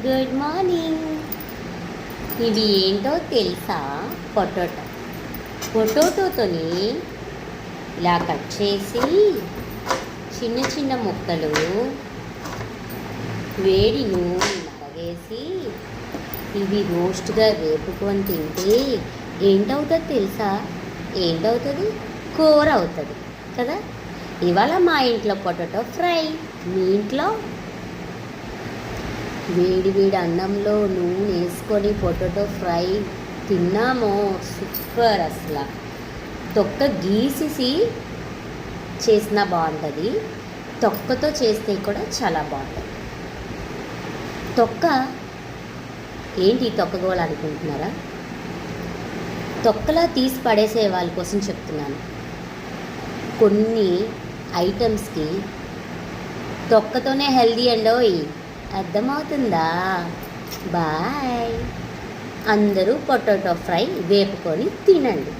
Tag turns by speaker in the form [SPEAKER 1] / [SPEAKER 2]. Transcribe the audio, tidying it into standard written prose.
[SPEAKER 1] Good morning. ఇవి ఏంటో తెలుసా? పొటాటోతోని ఇలా కట్ చేసి చిన్న చిన్న ముక్కలు వేడి నూనె మరగేసి ఇవి రోస్ట్గా వేపుకొని తింటే ఏంటవుతుంది తెలుసా? ఏంటవుతుంది? కూర అవుతుంది కదా. ఇవాళ మా ఇంట్లో పొటాటో ఫ్రై. మీ ఇంట్లో? వేడి వేడి అన్నంలో నూనె వేసుకొని పొటాటో ఫ్రై తిన్నామో సూపర్. అసలు తొక్క గీసి చేసినా బాగుంటుంది, తొక్కతో చేస్తే కూడా చాలా బాగుంటుంది. తొక్క ఏంటి తొక్కగోలు అనుకుంటున్నారా? తొక్కలా తీసి పడేసే వాళ్ళ కోసం చెప్తున్నాను. కొన్ని ఐటమ్స్కి తొక్కతోనే హెల్దీ అండోయ్. అర్థమవుతుందా? బాయ్. అందరూ పొటాటో ఫ్రై వేపుకొని తినండి.